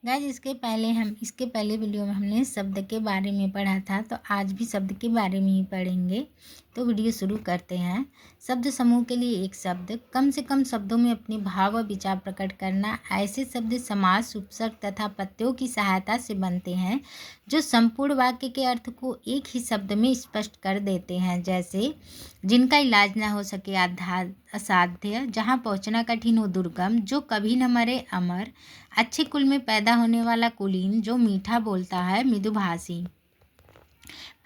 Guys इसके पहले video में हमने शब्द के बारे में पढ़ा था, तो आज भी शब्द के बारे में ही पढ़ेंगे। तो वीडियो शुरू करते हैं। शब्द समूह के लिए एक शब्द, कम से कम शब्दों में अपने भाव और विचार प्रकट करना। ऐसे शब्द समास, उपसर्ग तथा प्रत्ययों की सहायता से बनते हैं जो संपूर्ण वाक्य के अर्थ को एक ही शब्द में स्पष्ट कर देते हैं। जैसे जिनका इलाज न हो सके असाध्य, जहाँ पहुँचना कठिन हो दुर्गम, जो कभी न मरे अमर, अच्छे कुल में पैदा होने वाला कुलीन, जो मीठा बोलता है मृदुभाषी।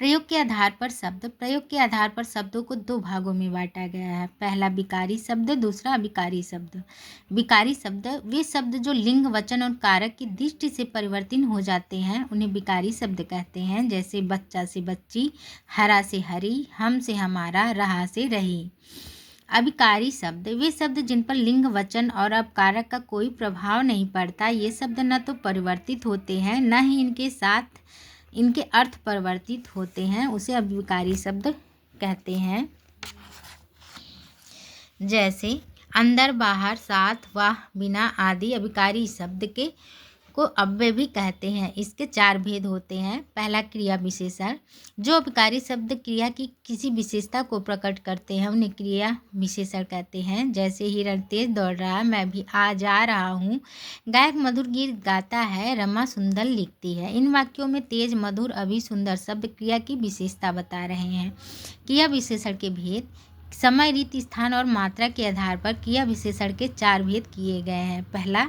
प्रयोग के आधार पर शब्दों को दो भागों में बांटा गया है। पहला विकारी शब्द, दूसरा अविकारी शब्द। विकारी शब्द वे शब्द जो लिंग, वचन और कारक की दृष्टि से परिवर्तित हो जाते हैं, उन्हें विकारी शब्द कहते हैं। जैसे बच्चा से बच्ची, हरा से हरी, हम से हमारा, रहा से रही। अविकारी शब्द वे शब्द जिन पर लिंग, वचन और अपकारक का कोई प्रभाव नहीं पड़ता। ये शब्द न तो परिवर्तित होते हैं, न ही इनके अर्थ परिवर्तित होते हैं, उसे अविकारी शब्द कहते हैं। जैसे अंदर, बाहर, साथ, वाह, बिना आदि अविकारी शब्द को अव्यय भी कहते हैं। इसके चार भेद होते हैं। पहला क्रिया विशेषण, जो अविकारी शब्द क्रिया की किसी विशेषता को प्रकट करते हैं, उन्हें क्रिया विशेषण कहते हैं। जैसे हिरण तेज दौड़ रहा है, मैं भी आ जा रहा हूँ। गायक मधुर गीत गाता है, रमा सुंदर लिखती है। इन वाक्यों में तेज, मधुर, अभी, सुंदर शब्द क्रिया की विशेषता बता रहे हैं। क्रिया विशेषण के भेद, समय, रीति, स्थान और मात्रा के आधार पर क्रिया विशेषण के चार भेद किए गए हैं। पहला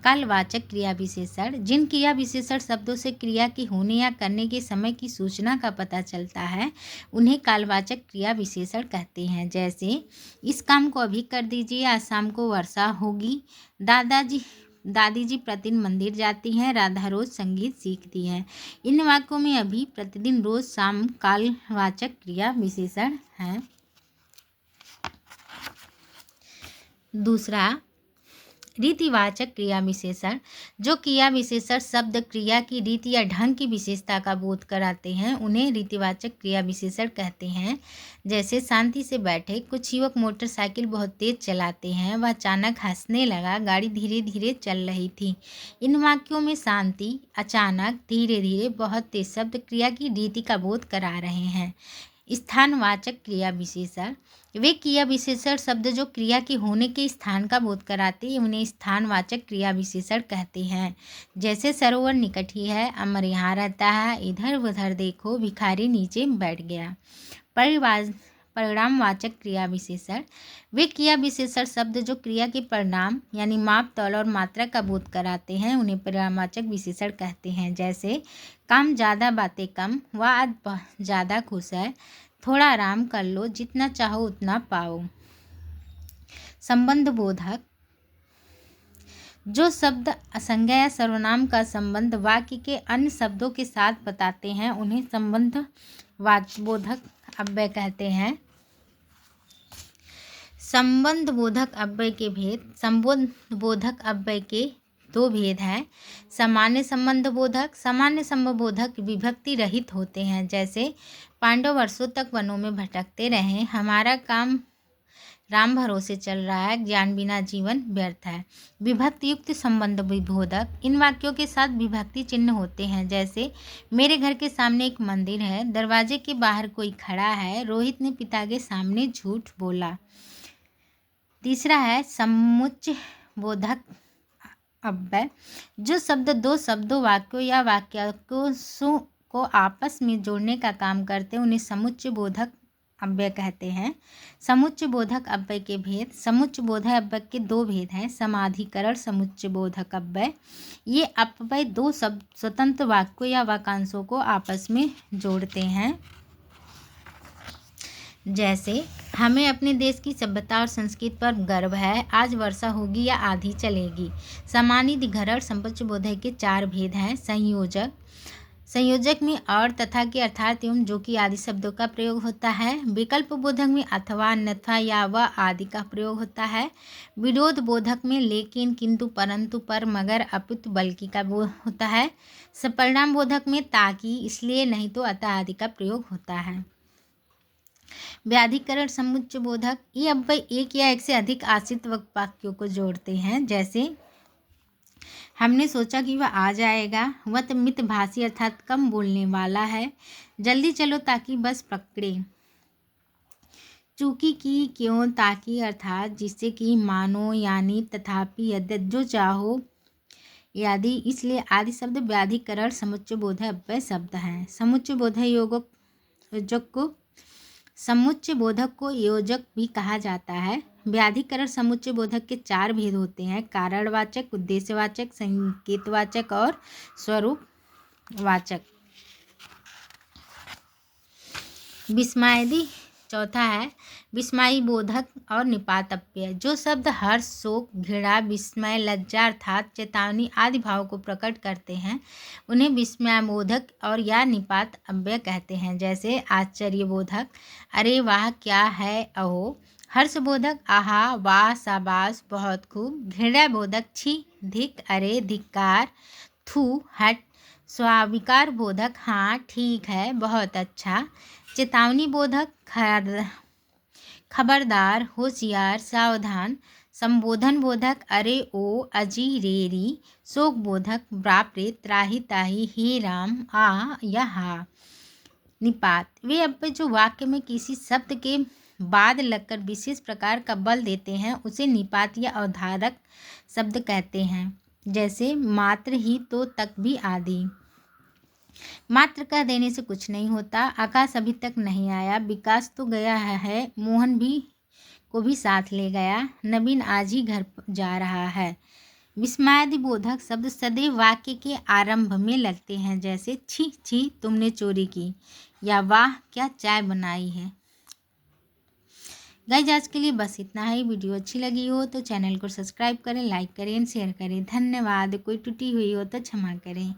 कालवाचक क्रिया विशेषण, जिन क्रिया विशेषण शब्दों से क्रिया के होने या करने के समय की सूचना का पता चलता है, उन्हें कालवाचक क्रिया विशेषण कहते हैं। जैसे इस काम को अभी कर दीजिए, आज शाम को वर्षा होगी। दादी जी प्रतिदिन मंदिर जाती हैं, राधा रोज संगीत सीखती है। इन वाक्यों में अभी, प्रतिदिन, रोज, शाम कालवाचक क्रिया विशेषण हैं। दूसरा रीतिवाचक क्रिया विशेषण, जो क्रिया विशेषण शब्द क्रिया की रीति या ढंग की विशेषता का बोध कराते हैं, उन्हें रीतिवाचक क्रिया विशेषण कहते हैं। जैसे शांति से बैठे, कुछ युवक मोटरसाइकिल बहुत तेज चलाते हैं, वह अचानक हंसने लगा, गाड़ी धीरे धीरे चल रही थी। इन वाक्यों में शांति, अचानक, धीरे धीरे, बहुत तेज शब्द क्रिया की रीति का बोध करा रहे हैं। स्थानवाचक क्रिया विशेषण, वे क्रिया विशेषण शब्द जो क्रिया के होने के स्थान का बोध कराते हैं, उन्हें स्थानवाचक क्रिया विशेषण कहते हैं। जैसे सरोवर निकट ही है, अमर यहाँ रहता है, इधर उधर देखो, भिखारी नीचे बैठ गया। परिणामवाचक क्रिया विशेषण, वे क्रिया विशेषण शब्द जो क्रिया के परिणाम यानी माप, तौल और मात्रा का बोध कराते हैं, उन्हें परिणामवाचक विशेषण कहते हैं। जैसे काम ज़्यादा, बातें कम, वह आज ज़्यादा खुश है, थोड़ा आराम कर लो, जितना चाहो उतना पाओ। संबंध बोधक, जो शब्द संज्ञा या सर्वनाम का संबंध वाक्य के अन्य शब्दों के साथ बताते हैं, उन्हें संबंध बोधक अव्यय कहते हैं। संबंध बोधक अव्यय के भेद, संबंध बोधक अव्यय के दो भेद हैं। सामान्य संबंध बोधक, सामान्य संबंध बोधक विभक्ति रहित होते हैं। जैसे पांडव वर्षों तक वनों में भटकते रहे, हमारा काम राम भरोसे चल रहा है, ज्ञान बिना जीवन व्यर्थ है। विभक्ति युक्त संबंध बोधक, इन वाक्यों के साथ विभक्ति चिन्ह होते हैं। जैसे मेरे घर के सामने एक मंदिर है, दरवाजे के बाहर कोई खड़ा है, रोहित ने पिता के सामने झूठ बोला। तीसरा है समुच्चय बोधक अव्यय, जो शब्द दो शब्दों, वाक्यों या वाक्यों को आपस में जोड़ने का काम करते हैं, उन्हें समुच्चय बोधक अव्यय कहते हैं। समुच्चय बोधक अव्यय के भेद, समुच्चय बोधक अव्यय के दो भेद हैं। समाधिकरण समुच्चय बोधक अव्यय, ये अव्यय दो स्वतंत्र वाक्यों या वाक्यांशों को आपस में जोड़ते हैं। जैसे हमें अपने देश की सभ्यता और संस्कृति पर गर्व है, आज वर्षा होगी या आंधी चलेगी। समानाधिकरण समुच्चय बोधक के चार भेद हैं। संयोजक में और, तथा के, अर्थात, एवं, जो कि आदि शब्दों का प्रयोग होता है। विकल्प बोधक में अथवा, अन्यथा या व आदि का प्रयोग होता है। विरोध बोधक में लेकिन, किंतु, परंतु, पर, मगर, अपितु, बल्कि का होता है। परिणाम बोधक में ताकि, इसलिए, नहीं तो, अतः आदि का प्रयोग होता है। व्याधिकरण समुच्चय बोधक, ये अव्यय एक या एक से अधिक आश्रित वाक्यों को जोड़ते हैं। जैसे हमने सोचा कि वह आ जाएगा। वह तो मितभाषी अर्थात कम बोलने वाला है। जल्दी चलो ताकि बस पकड़े। चूंकि की क्यों ताकि अर्थात जिससे कि मानो यानी तथापि यद्यत जो चाहो आदि। इसलिए आदि शब्द व्याधिकरण समुच्चय बोधक अव्यय शब्द हैं। समुच्चय बोधक बोधक को योजक भी कहा जाता है। व्याधिकरण समुच्चय बोधक के 4 भेद होते हैं: कारणवाचक, उद्देश्यवाचक, संकेतवाचक और स्वरूपवाचक। विस्मयादि चौथा है विस्मयी बोधक और निपात अव्यय। जो शब्द हर्ष, शोक, घृणा, विस्मय, लज्जा अर्थात चेतावनी आदि भाव को प्रकट करते हैं उन्हें विस्मयबोधक और या निपात अव्यय कहते हैं। जैसे आश्चर्यबोधक अरे वाह क्या है अहो। हर्षबोधक आहा वाह शाबाश बहुत खूब। घृणाबोधक छी धिक अरे धिक्कार थू हट। स्वाविकार बोधक हाँ ठीक है बहुत अच्छा। चेतावनी बोधक खबरदार, होशियार, सावधान। संबोधन बोधक अरे ओ अजी रे री। शोक बोधक बाप रे त्राही ताही हे राम आ या हा। निपात वे अव्यय जो वाक्य में किसी शब्द के बाद लगकर विशेष प्रकार का बल देते हैं उसे निपात या अवधारक शब्द कहते हैं। जैसे मात्र ही तो तक भी आदि। मात्र कह देने से कुछ नहीं होता। आकाश अभी तक नहीं आया, विकास तो गया है, मोहन को भी साथ ले गया, नवीन आज ही घर जा रहा है। विस्मयादि बोधक शब्द सदैव वाक्य के आरंभ में लगते हैं। जैसे छी छी तुमने चोरी की या वाह क्या चाय बनाई है। गाइस आज के लिए बस इतना ही। वीडियो अच्छी लगी हो तो चैनल को सब्सक्राइब करें, लाइक करें, शेयर करें। धन्यवाद। कोई टूटी हुई हो तो क्षमा करें।